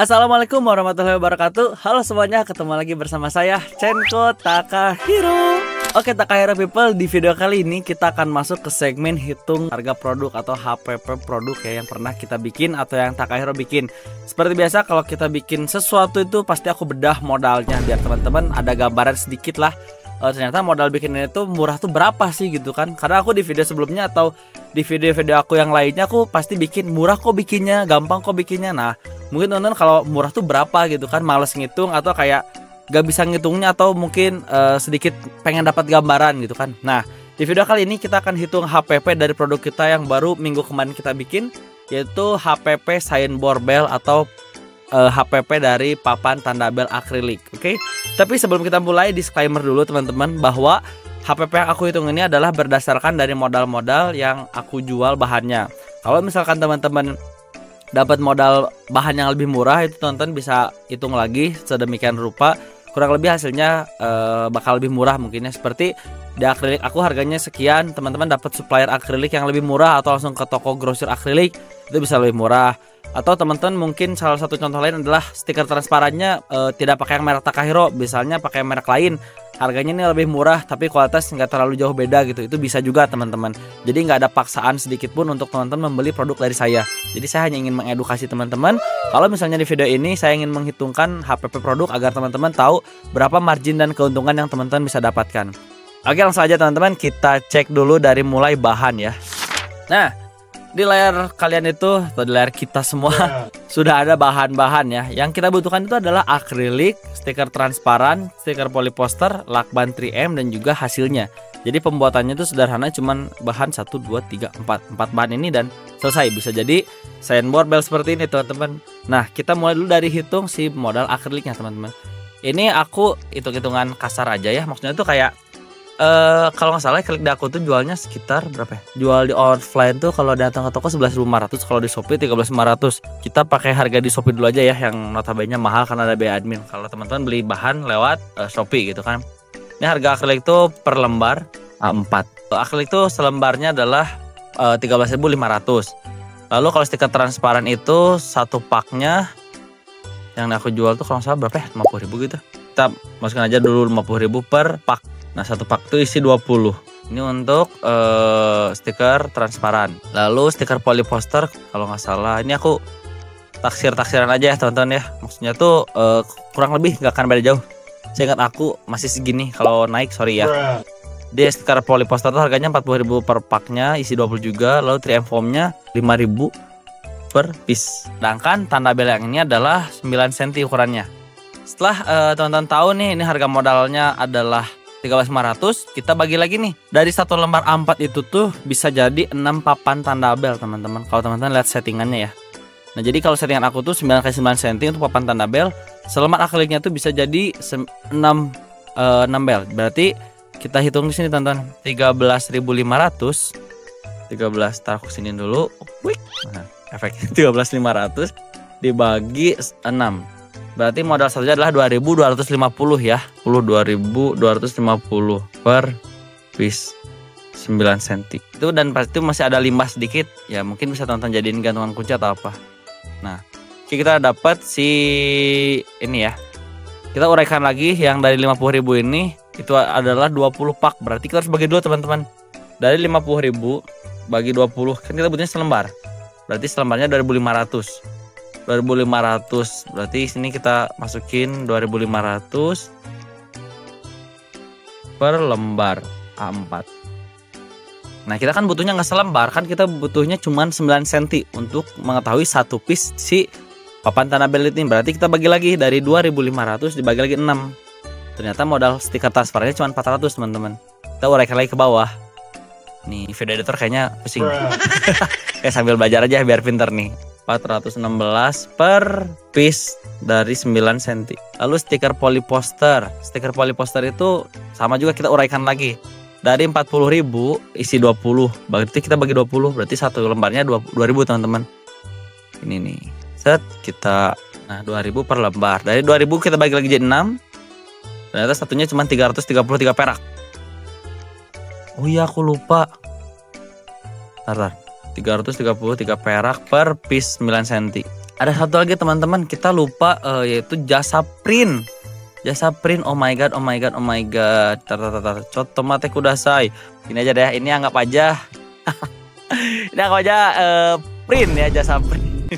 Assalamualaikum warahmatullahi wabarakatuh. Halo semuanya, ketemu lagi bersama saya Cenko Takahiro. Oke Takahiro people, di video kali ini kita akan masuk ke segmen hitung harga produk atau HPP produk ya, yang pernah kita bikin atau yang Takahiro bikin. Seperti biasa kalau kita bikin sesuatu itu pasti aku bedah modalnya biar teman-teman ada gambaran sedikit lah. Ternyata modal bikinnya itu murah tuh berapa sih gitu kan. Karena aku di video sebelumnya atau di video-video aku yang lainnya aku pasti bikin murah kok bikinnya, gampang kok bikinnya. Nah mungkin teman-teman kalau murah tuh berapa gitu kan, males ngitung atau kayak gak bisa ngitungnya, atau mungkin sedikit pengen dapat gambaran gitu kan. Nah di video kali ini kita akan hitung HPP dari produk kita yang baru minggu kemarin kita bikin, yaitu HPP Signboard Bell atau HPP dari papan tanda bel akrilik. Oke. Tapi sebelum kita mulai, disclaimer dulu teman-teman bahwa HPP yang aku hitung ini adalah berdasarkan dari modal-modal yang aku jual bahannya. Kalau misalkan teman-teman dapat modal bahan yang lebih murah, itu teman-teman bisa hitung lagi sedemikian rupa, kurang lebih hasilnya bakal lebih murah mungkinnya. Seperti di akrilik aku harganya sekian, teman-teman dapat supplier akrilik yang lebih murah atau langsung ke toko grosir akrilik itu bisa lebih murah. Atau teman-teman mungkin salah satu contoh lain adalah stiker transparannya tidak pakai yang merek Takahiro, misalnya pakai merek lain, harganya ini lebih murah tapi kualitas nggak terlalu jauh beda gitu. Itu bisa juga teman-teman. Jadi nggak ada paksaan sedikit pun untuk teman-teman membeli produk dari saya. Jadi saya hanya ingin mengedukasi teman-teman. Kalau misalnya di video ini saya ingin menghitungkan HPP produk agar teman-teman tahu berapa margin dan keuntungan yang teman-teman bisa dapatkan. Oke, langsung aja teman-teman, kita cek dulu dari mulai bahan ya. Nah, di layar kalian itu atau di layar kita semua sudah ada bahan-bahan ya. Yang kita butuhkan itu adalah akrilik, stiker transparan, stiker polyposter, lakban 3M dan juga hasilnya. Jadi pembuatannya itu sederhana, cuman bahan 1, 2, 3, 4 bahan ini dan selesai. Bisa jadi signboard bell seperti ini teman-teman. Nah kita mulai dulu dari hitung si modal akriliknya teman-teman. Ini aku hitung-hitungan kasar aja ya. Maksudnya tuh kayak kalau nggak salah klik di aku tuh jualnya sekitar berapa ya? Jual di offline tuh kalau datang ke toko 11.500, kalau di Shopee 13.500. Kita pakai harga di Shopee dulu aja ya, yang notabene mahal karena ada biaya admin. Kalau teman-teman beli bahan lewat Shopee gitu kan. Ini harga akrilik tuh per lembar A4. Akrilik tuh selembarnya adalah 13.500. Lalu kalau stiker transparan itu satu paknya yang aku jual tuh kalau nggak salah berapa ya? 50.000 gitu. Kita masukin aja dulu 50.000 per pak. Nah satu pak itu isi 20. Ini untuk stiker transparan. Lalu stiker polyposter kalau nggak salah, ini aku taksiran aja ya teman-teman ya. Maksudnya tuh kurang lebih nggak akan beda jauh. Saya ingat aku masih segini, kalau naik sorry ya. Dia stiker polyposter tuh harganya 40.000 per paknya, isi 20 juga. Lalu 3M foamnya 5.000 per piece. Sedangkan tanda bel yang ini adalah 9 cm ukurannya. Setelah teman-teman tahu nih ini harga modalnya adalah 13.500, kita bagi lagi nih. Dari satu lembar A4 itu tuh bisa jadi 6 papan tanda bel teman-teman. Kalau teman-teman lihat settingannya ya. Nah jadi kalau settingan aku tuh 9x9 cm untuk papan tanda bel. Selembar akriliknya tuh bisa jadi 6 bel. Berarti kita hitung di sini teman-teman. 13.500. 13 taruh sini dulu. Nah, efeknya 13.500 dibagi 6. Berarti modal saja adalah 2.250 ya. 2.250 per piece 9 cm. Itu dan pasti masih ada limbah sedikit. Ya mungkin bisa tonton jadiin gantungan kunci atau apa. Nah, kita dapat si ini ya. Kita uraikan lagi yang dari 50.000 ini itu adalah 20 pak. Berarti kita harus bagi dua teman-teman. Dari 50.000 bagi 20 kan kita butuhnya selembar. Berarti selembarnya 2.500. 2.500 berarti sini kita masukin 2.500 per lembar A4. Nah kita kan butuhnya nggak selembar, kan kita butuhnya cuma 9 cm untuk mengetahui satu piece si papan tanda bel ini. Berarti kita bagi lagi dari 2.500 dibagi lagi 6. Ternyata modal stiker transparannya cuma 400 teman-teman. Kita uraikan lagi ke bawah. Nih video editor kayaknya pusing. Kayak sambil belajar aja biar pinter nih. 416 per piece dari 9 cm. Lalu stiker polyposter. Stiker polyposter itu sama juga kita uraikan lagi. Dari 40.000 isi 20. Berarti kita bagi 20. Berarti satu lembarnya 2.000 teman-teman. Ini nih. Set kita nah 2.000 per lembar. Dari 2.000 kita bagi lagi jadi 6. Ternyata satunya cuma 333 perak. Oh iya aku lupa. Bentar. 333 perak per piece 9 cm. Ada satu lagi teman-teman, kita lupa yaitu jasa print. Jasa print, oh my god, oh my god, oh my god. Cotomate kudasai. Ini aja deh, ini anggap aja. Ini anggap aja print ya, jasa print.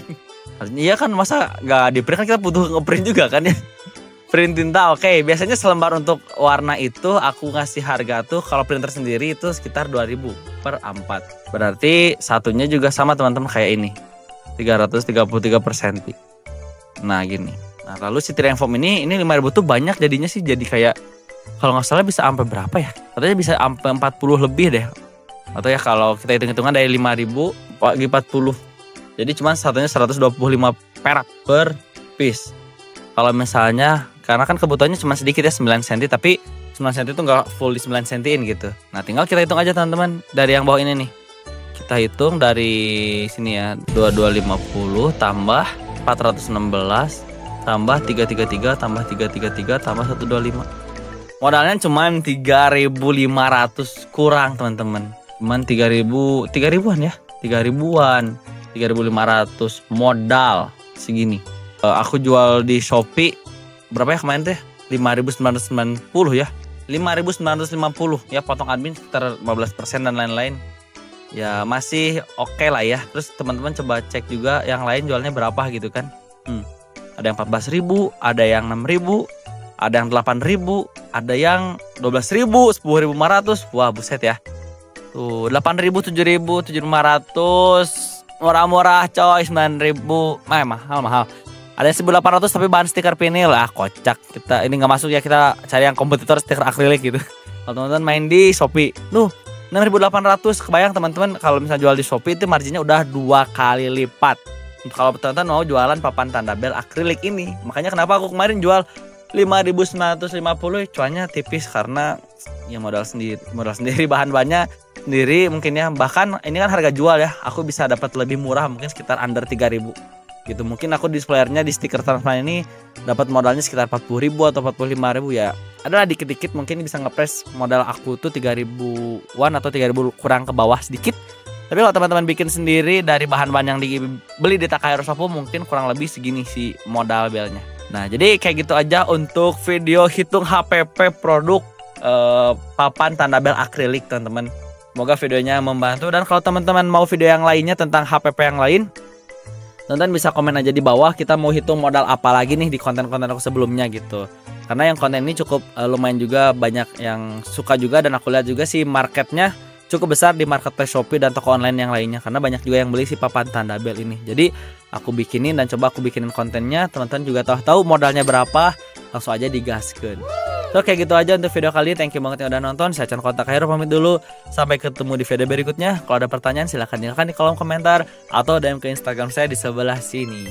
Iya kan, masa nggak di print, kan kita butuh ngeprint juga kan ya. Print tinta, oke. Biasanya selembar untuk warna itu aku ngasih harga tuh kalau printer sendiri itu sekitar 2.000 per A4. Berarti satunya juga sama teman-teman kayak ini. 333 per senti. Nah gini. Nah lalu si Triang Foam ini 5.000 tuh banyak jadinya sih, jadi kayak kalau nggak salah bisa sampai berapa ya? Katanya bisa sampai 40 lebih deh. Atau ya kalau kita hitung-hitungan dari 5.000 bagi 40. Jadi cuma satunya 125 perak per piece. Kalau misalnya, karena kan kebutuhannya cuma sedikit ya, 9 cm, tapi 9 cm itu nggak full di 9 cm gitu. Nah tinggal kita hitung aja teman-teman dari yang bawah ini nih. Kita hitung dari sini ya, 2250 tambah 416 tambah 333 tambah 333 tambah 125. Modalnya cuma 3.500 kurang teman-teman. Cuman 3.000-an ya, 3.000-an, 3.500 modal segini. Aku jual di Shopee berapa ya kemarin teh? 5.990 ya. 5.950 ya, potong admin sekitar 15% dan lain-lain. Ya masih oke lah ya. Terus teman-teman coba cek juga yang lain jualnya berapa gitu kan. Ada yang 14.000, ada yang 6.000, ada yang 8.000, ada yang 12.000, 10.500. Wah buset ya. Tuh 8.000, 7.000, 7.500. Murah-murah coy, 9.000. Mahal. Ada yang 1.800 tapi bahan stiker vinil. Kocak. Kita ini nggak masuk ya, kita cari yang kompetitor stiker akrilik gitu. Kalau teman-teman main di Shopee, 6.800. Kebayang teman-teman kalau misalnya jual di Shopee itu marginnya udah 2 kali lipat. Kalau teman-teman mau jualan papan tanda bel akrilik ini, makanya kenapa aku kemarin jual 5.950, cuannya tipis karena ya modal sendiri, bahan-bahannya sendiri mungkin ya. Bahkan ini kan harga jual ya, aku bisa dapat lebih murah, mungkin sekitar under 3.000 gitu. Mungkin aku displayernya di stiker transparan ini dapat modalnya sekitar 40.000 atau 45.000 ya. Adalah dikit-dikit mungkin bisa ngepres modal aku tuh 3.000-an atau 3.000 kurang ke bawah sedikit. Tapi kalau teman-teman bikin sendiri dari bahan-bahan yang dibeli di Takahiro Shop mungkin kurang lebih segini sih modal belnya. Nah jadi kayak gitu aja untuk video hitung HPP produk papan tanda bel akrilik teman-teman. Semoga videonya membantu, dan kalau teman-teman mau video yang lainnya tentang HPP yang lain, teman-teman bisa komen aja di bawah, kita mau hitung modal apa lagi nih di konten-konten aku sebelumnya gitu. Karena yang konten ini cukup lumayan juga banyak yang suka juga, dan aku lihat juga sih marketnya cukup besar di marketplace Shopee dan toko online yang lainnya, karena banyak juga yang beli si papan tanda bel ini. Jadi aku bikinin dan coba aku bikinin kontennya, teman-teman juga tahu modalnya berapa, langsung aja digaskeun. So kayak gitu aja untuk video kali ini. Thank you banget yang udah nonton. Saya Chan Takahiro pamit dulu. Sampai ketemu di video berikutnya. Kalau ada pertanyaan silahkan tinggalkan di kolom komentar atau DM ke Instagram saya di sebelah sini.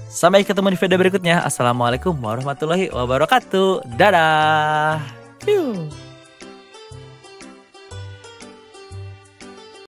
Sampai ketemu di video berikutnya. Assalamualaikum warahmatullahi wabarakatuh. Dadah. Piu.